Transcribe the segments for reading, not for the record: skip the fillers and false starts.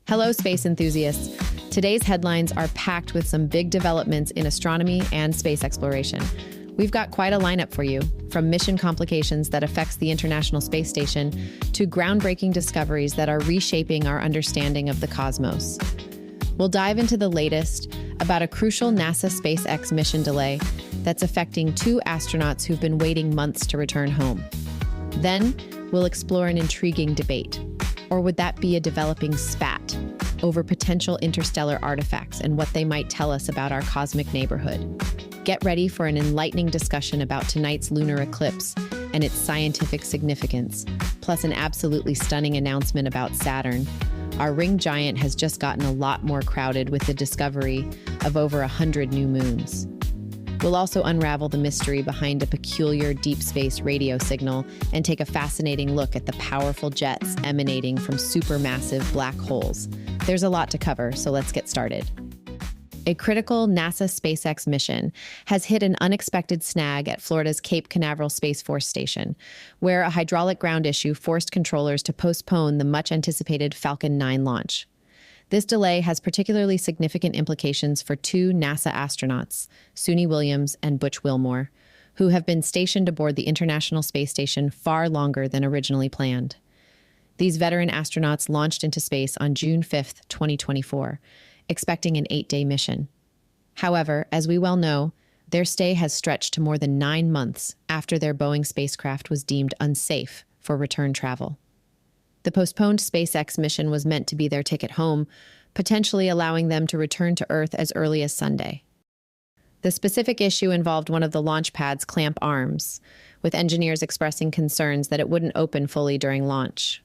Hello, space enthusiasts. Today's headlines are packed with some big developments in astronomy and space exploration. We've got quite a lineup for you, from mission complications that affects the International Space Station to groundbreaking discoveries that are reshaping our understanding of the cosmos. We'll dive into the latest about a crucial NASA SpaceX mission delay that's affecting two astronauts who've been waiting months to return home. Then, we'll explore an intriguing debate. Or would that be a developing spat over potential interstellar artifacts and what they might tell us about our cosmic neighborhood? Get ready for an enlightening discussion about tonight's lunar eclipse and its scientific significance, plus an absolutely stunning announcement about Saturn. Our ring giant has just gotten a lot more crowded with the discovery of over 100 new moons. We'll also unravel the mystery behind a peculiar deep space radio signal and take a fascinating look at the powerful jets emanating from supermassive black holes. There's a lot to cover, so let's get started. A critical NASA SpaceX mission has hit an unexpected snag at Florida's Cape Canaveral Space Force Station, where a hydraulic ground issue forced controllers to postpone the much-anticipated Falcon 9 launch. This delay has particularly significant implications for two NASA astronauts, Suni Williams and Butch Wilmore, who have been stationed aboard the International Space Station far longer than originally planned. These veteran astronauts launched into space on June 5, 2024, expecting an 8-day mission. However, as we well know, their stay has stretched to more than 9 months after their Boeing spacecraft was deemed unsafe for return travel. The postponed SpaceX mission was meant to be their ticket home, potentially allowing them to return to Earth as early as Sunday. The specific issue involved one of the launch pad's clamp arms, with engineers expressing concerns that it wouldn't open fully during launch.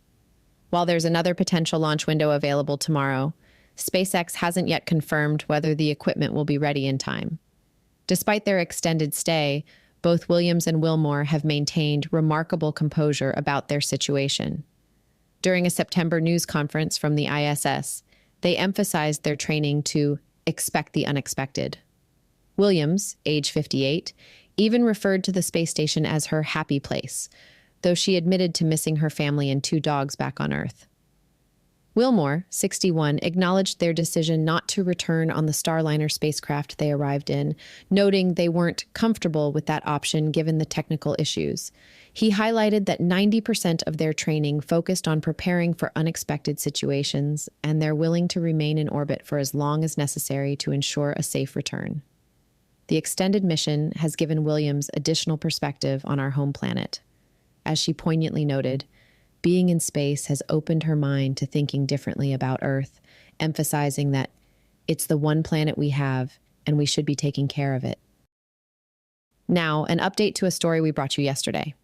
While there's another potential launch window available tomorrow, SpaceX hasn't yet confirmed whether the equipment will be ready in time. Despite their extended stay, both Williams and Wilmore have maintained remarkable composure about their situation. During a September news conference from the ISS, they emphasized their training to expect the unexpected. Williams, age 58, even referred to the space station as her happy place, though she admitted to missing her family and 2 dogs back on Earth. Wilmore, 61, acknowledged their decision not to return on the Starliner spacecraft they arrived in, noting they weren't comfortable with that option given the technical issues. He highlighted that 90% of their training focused on preparing for unexpected situations, and they're willing to remain in orbit for as long as necessary to ensure a safe return. The extended mission has given Williams additional perspective on our home planet. As she poignantly noted, being in space has opened her mind to thinking differently about Earth, emphasizing that it's the one planet we have and we should be taking care of it. Now, an update to a story we brought you yesterday.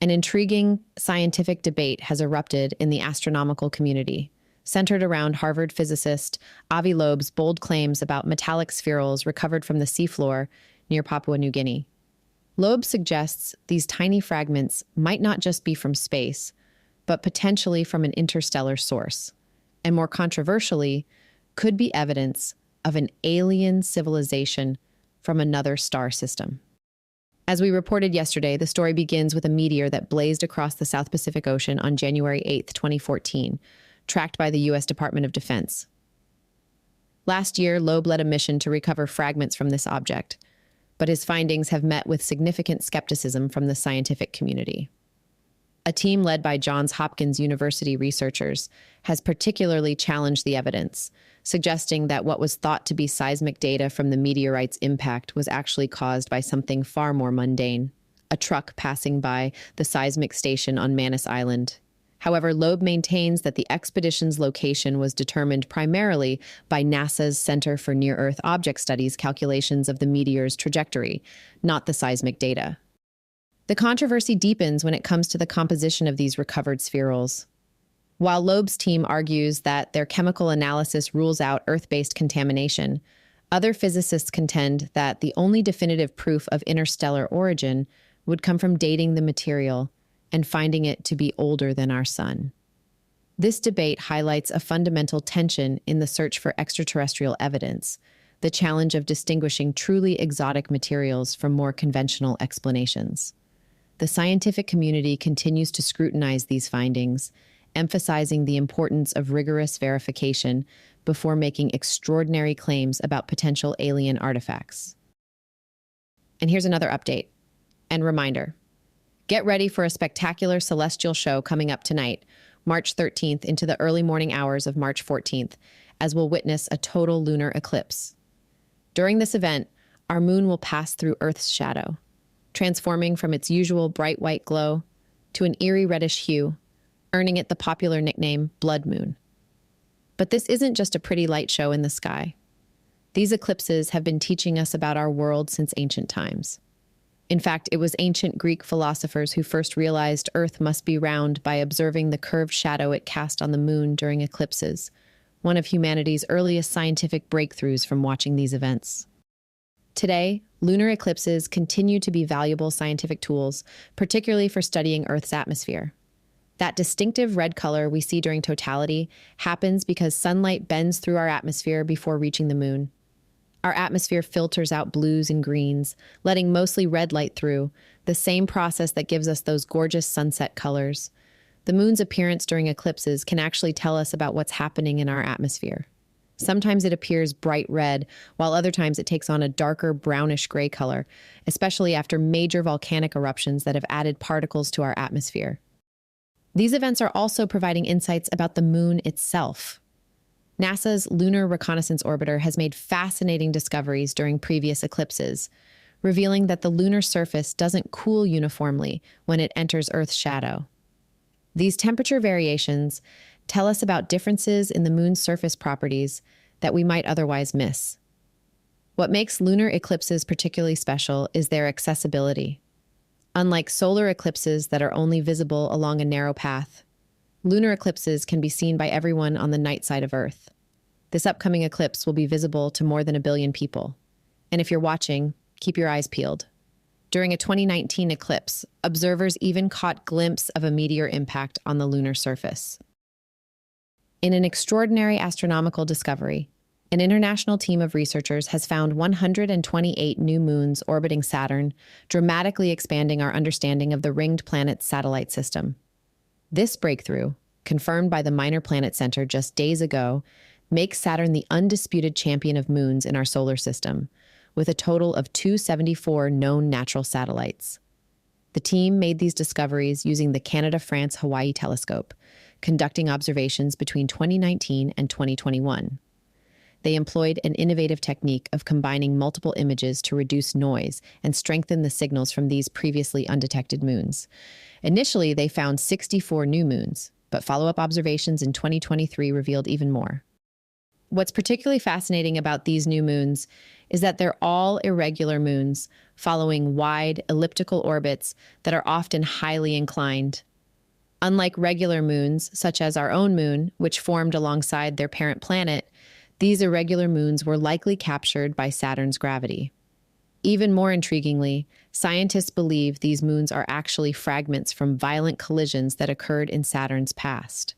An intriguing scientific debate has erupted in the astronomical community, centered around Harvard physicist Avi Loeb's bold claims about metallic spherules recovered from the seafloor near Papua New Guinea. Loeb suggests these tiny fragments might not just be from space, but potentially from an interstellar source, and more controversially, could be evidence of an alien civilization from another star system. As we reported yesterday, the story begins with a meteor that blazed across the South Pacific Ocean on January 8, 2014, tracked by the U.S. Department of Defense. Last year, Loeb led a mission to recover fragments from this object, but his findings have met with significant skepticism from the scientific community. A team led by Johns Hopkins University researchers has particularly challenged the evidence, suggesting that what was thought to be seismic data from the meteorite's impact was actually caused by something far more mundane, a truck passing by the seismic station on Manus Island. However, Loeb maintains that the expedition's location was determined primarily by NASA's Center for Near-Earth Object Studies calculations of the meteor's trajectory, not the seismic data. The controversy deepens when it comes to the composition of these recovered spherules. While Loeb's team argues that their chemical analysis rules out Earth-based contamination, other physicists contend that the only definitive proof of interstellar origin would come from dating the material and finding it to be older than our sun. This debate highlights a fundamental tension in the search for extraterrestrial evidence, the challenge of distinguishing truly exotic materials from more conventional explanations. The scientific community continues to scrutinize these findings, emphasizing the importance of rigorous verification before making extraordinary claims about potential alien artifacts. And here's another update and reminder. Get ready for a spectacular celestial show coming up tonight, March 13th into the early morning hours of March 14th, as we'll witness a total lunar eclipse. During this event, our moon will pass through Earth's shadow, transforming from its usual bright white glow to an eerie reddish hue, earning it the popular nickname Blood Moon. But this isn't just a pretty light show in the sky. These eclipses have been teaching us about our world since ancient times. In fact, it was ancient Greek philosophers who first realized Earth must be round by observing the curved shadow it cast on the moon during eclipses, one of humanity's earliest scientific breakthroughs from watching these events. Today, lunar eclipses continue to be valuable scientific tools, particularly for studying Earth's atmosphere. That distinctive red color we see during totality happens because sunlight bends through our atmosphere before reaching the moon. Our atmosphere filters out blues and greens, letting mostly red light through, the same process that gives us those gorgeous sunset colors. The moon's appearance during eclipses can actually tell us about what's happening in our atmosphere. Sometimes it appears bright red, while other times it takes on a darker brownish gray color, especially after major volcanic eruptions that have added particles to our atmosphere. These events are also providing insights about the moon itself. NASA's Lunar Reconnaissance Orbiter has made fascinating discoveries during previous eclipses, revealing that the lunar surface doesn't cool uniformly when it enters Earth's shadow. These temperature variations tell us about differences in the moon's surface properties that we might otherwise miss. What makes lunar eclipses particularly special is their accessibility. Unlike solar eclipses that are only visible along a narrow path, lunar eclipses can be seen by everyone on the night side of Earth. This upcoming eclipse will be visible to more than 1 billion people. And if you're watching, keep your eyes peeled. During a 2019 eclipse, observers even caught a glimpse of a meteor impact on the lunar surface. In an extraordinary astronomical discovery, an international team of researchers has found 128 new moons orbiting Saturn, dramatically expanding our understanding of the ringed planet's satellite system. This breakthrough, confirmed by the Minor Planet Center just days ago, makes Saturn the undisputed champion of moons in our solar system, with a total of 274 known natural satellites. The team made these discoveries using the Canada-France-Hawaii telescope, conducting observations between 2019 and 2021. They employed an innovative technique of combining multiple images to reduce noise and strengthen the signals from these previously undetected moons. Initially, they found 64 new moons, but follow-up observations in 2023 revealed even more. What's particularly fascinating about these new moons is that they're all irregular moons, following wide, elliptical orbits that are often highly inclined. Unlike regular moons, such as our own moon, which formed alongside their parent planet, these irregular moons were likely captured by Saturn's gravity. Even more intriguingly, scientists believe these moons are actually fragments from violent collisions that occurred in Saturn's past.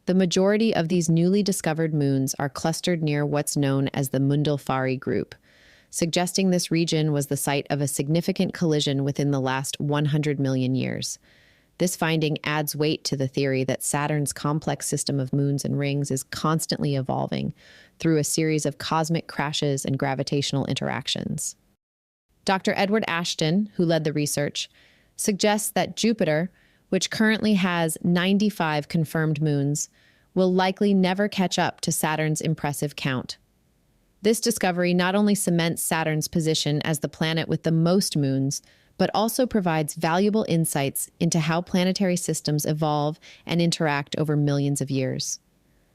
The majority of these newly discovered moons are clustered near what's known as the Mundalfari group, suggesting this region was the site of a significant collision within the last 100 million years. This finding adds weight to the theory that Saturn's complex system of moons and rings is constantly evolving through a series of cosmic crashes and gravitational interactions. Dr. Edward Ashton, who led the research, suggests that Jupiter, which currently has 95 confirmed moons, will likely never catch up to Saturn's impressive count. This discovery not only cements Saturn's position as the planet with the most moons, but also provides valuable insights into how planetary systems evolve and interact over millions of years.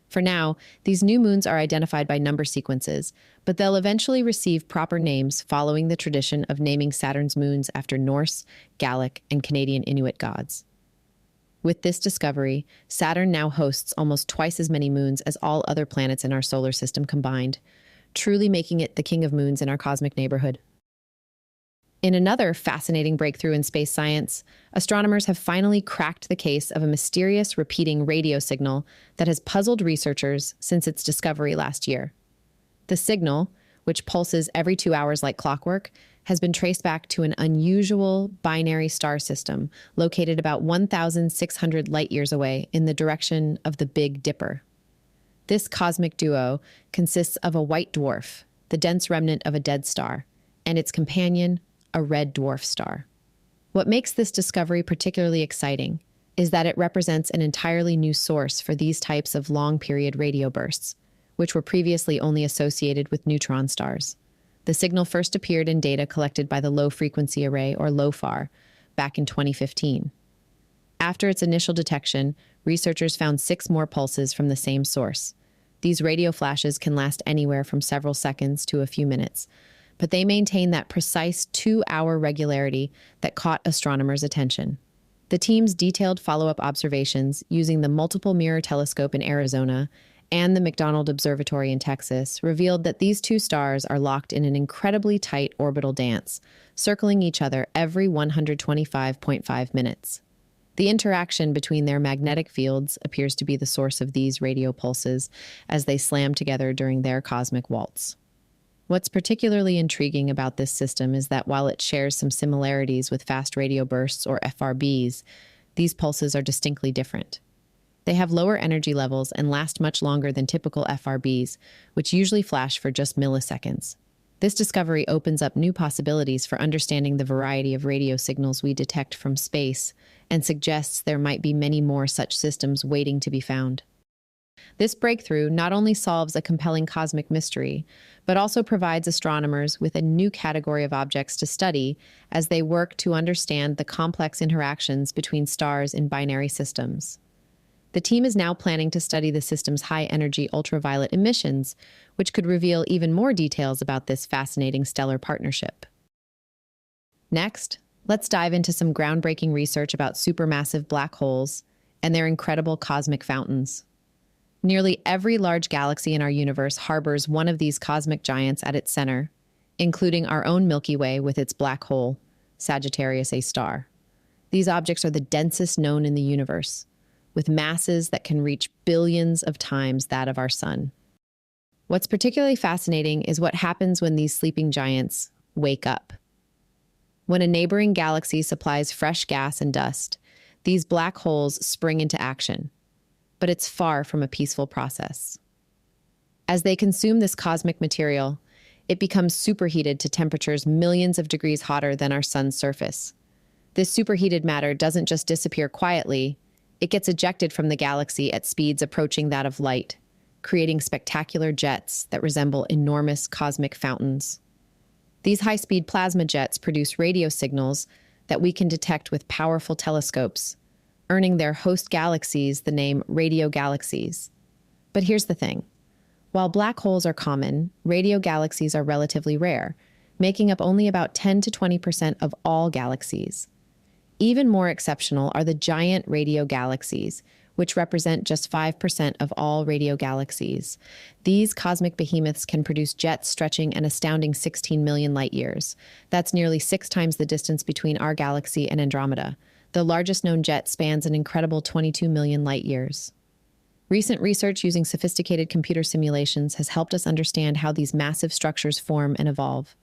For now, these new moons are identified by number sequences, but they'll eventually receive proper names following the tradition of naming Saturn's moons after Norse, Gallic, and Canadian Inuit gods. With this discovery, Saturn now hosts almost twice as many moons as all other planets in our solar system combined, truly making it the king of moons in our cosmic neighborhood. In another fascinating breakthrough in space science, astronomers have finally cracked the case of a mysterious repeating radio signal that has puzzled researchers since its discovery last year. The signal, which pulses every 2 hours like clockwork, has been traced back to an unusual binary star system located about 1,600 light-years away in the direction of the Big Dipper. This cosmic duo consists of a white dwarf, the dense remnant of a dead star, and its companion, a red dwarf star. What makes this discovery particularly exciting is that it represents an entirely new source for these types of long-period radio bursts, which were previously only associated with neutron stars. The signal first appeared in data collected by the Low Frequency Array, or LOFAR, back in 2015. After its initial detection, researchers found 6 more pulses from the same source. These radio flashes can last anywhere from several seconds to a few minutes, but they maintain that precise 2-hour regularity that caught astronomers' attention. The team's detailed follow-up observations using the Multiple Mirror Telescope in Arizona and the McDonald Observatory in Texas revealed that these 2 stars are locked in an incredibly tight orbital dance, circling each other every 125.5 minutes. The interaction between their magnetic fields appears to be the source of these radio pulses as they slam together during their cosmic waltz. What's particularly intriguing about this system is that while it shares some similarities with fast radio bursts, or FRBs, these pulses are distinctly different. They have lower energy levels and last much longer than typical FRBs, which usually flash for just milliseconds. This discovery opens up new possibilities for understanding the variety of radio signals we detect from space and suggests there might be many more such systems waiting to be found. This breakthrough not only solves a compelling cosmic mystery, but also provides astronomers with a new category of objects to study as they work to understand the complex interactions between stars in binary systems. The team is now planning to study the system's high-energy ultraviolet emissions, which could reveal even more details about this fascinating stellar partnership. Next, let's dive into some groundbreaking research about supermassive black holes and their incredible cosmic fountains. Nearly every large galaxy in our universe harbors one of these cosmic giants at its center, including our own Milky Way with its black hole, Sagittarius A star. These objects are the densest known in the universe, with masses that can reach billions of times that of our sun. What's particularly fascinating is what happens when these sleeping giants wake up. When a neighboring galaxy supplies fresh gas and dust, these black holes spring into action. But it's far from a peaceful process. As they consume this cosmic material, it becomes superheated to temperatures millions of degrees hotter than our sun's surface. This superheated matter doesn't just disappear quietly, it gets ejected from the galaxy at speeds approaching that of light, creating spectacular jets that resemble enormous cosmic fountains. These high-speed plasma jets produce radio signals that we can detect with powerful telescopes, earning their host galaxies the name radio galaxies. But here's the thing. While black holes are common, radio galaxies are relatively rare, making up only about 10 to 20% of all galaxies. Even more exceptional are the giant radio galaxies, which represent just 5% of all radio galaxies. These cosmic behemoths can produce jets stretching an astounding 16 million light-years. That's nearly 6 times the distance between our galaxy and Andromeda. The largest known jet spans an incredible 22 million light-years. Recent research using sophisticated computer simulations has helped us understand how these massive structures form and evolve.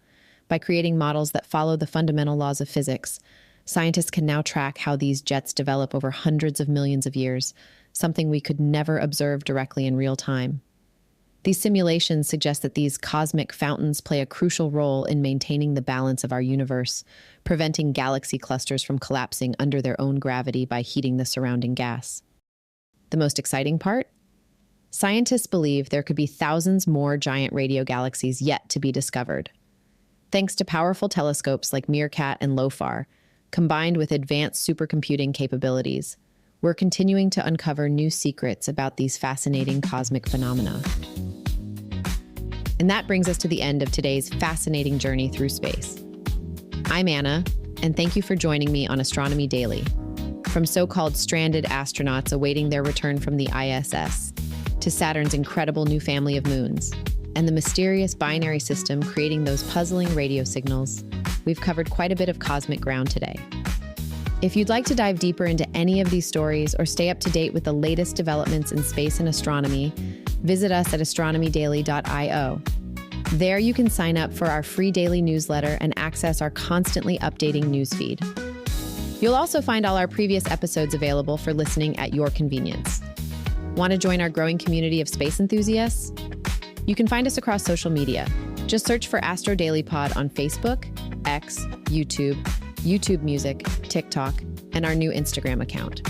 By creating models that follow the fundamental laws of physics, scientists can now track how these jets develop over hundreds of millions of years, something we could never observe directly in real time. These simulations suggest that these cosmic fountains play a crucial role in maintaining the balance of our universe, preventing galaxy clusters from collapsing under their own gravity by heating the surrounding gas. The most exciting part? Scientists believe there could be thousands more giant radio galaxies yet to be discovered. Thanks to powerful telescopes like Meerkat and LOFAR, combined with advanced supercomputing capabilities, we're continuing to uncover new secrets about these fascinating cosmic phenomena. And that brings us to the end of today's fascinating journey through space. I'm Anna, and thank you for joining me on Astronomy Daily. From so-called stranded astronauts awaiting their return from the ISS, to Saturn's incredible new family of moons, and the mysterious binary system creating those puzzling radio signals, we've covered quite a bit of cosmic ground today. If you'd like to dive deeper into any of these stories or stay up to date with the latest developments in space and astronomy, visit us at astronomydaily.io. There you can sign up for our free daily newsletter and access our constantly updating newsfeed. You'll also find all our previous episodes available for listening at your convenience. Want to join our growing community of space enthusiasts? You can find us across social media. Just search for Astro Daily Pod on Facebook, X, YouTube Music, TikTok, and our new Instagram account.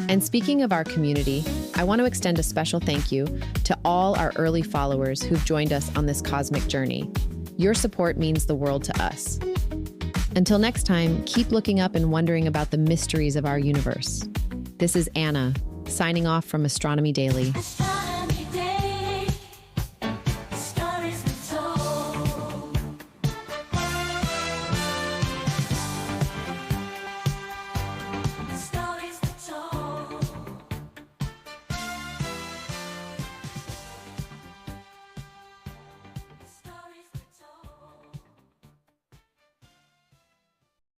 And speaking of our community, I want to extend a special thank you to all our early followers who've joined us on this cosmic journey. Your support means the world to us. Until next time, keep looking up and wondering about the mysteries of our universe. This is Anna, signing off from Astronomy Daily.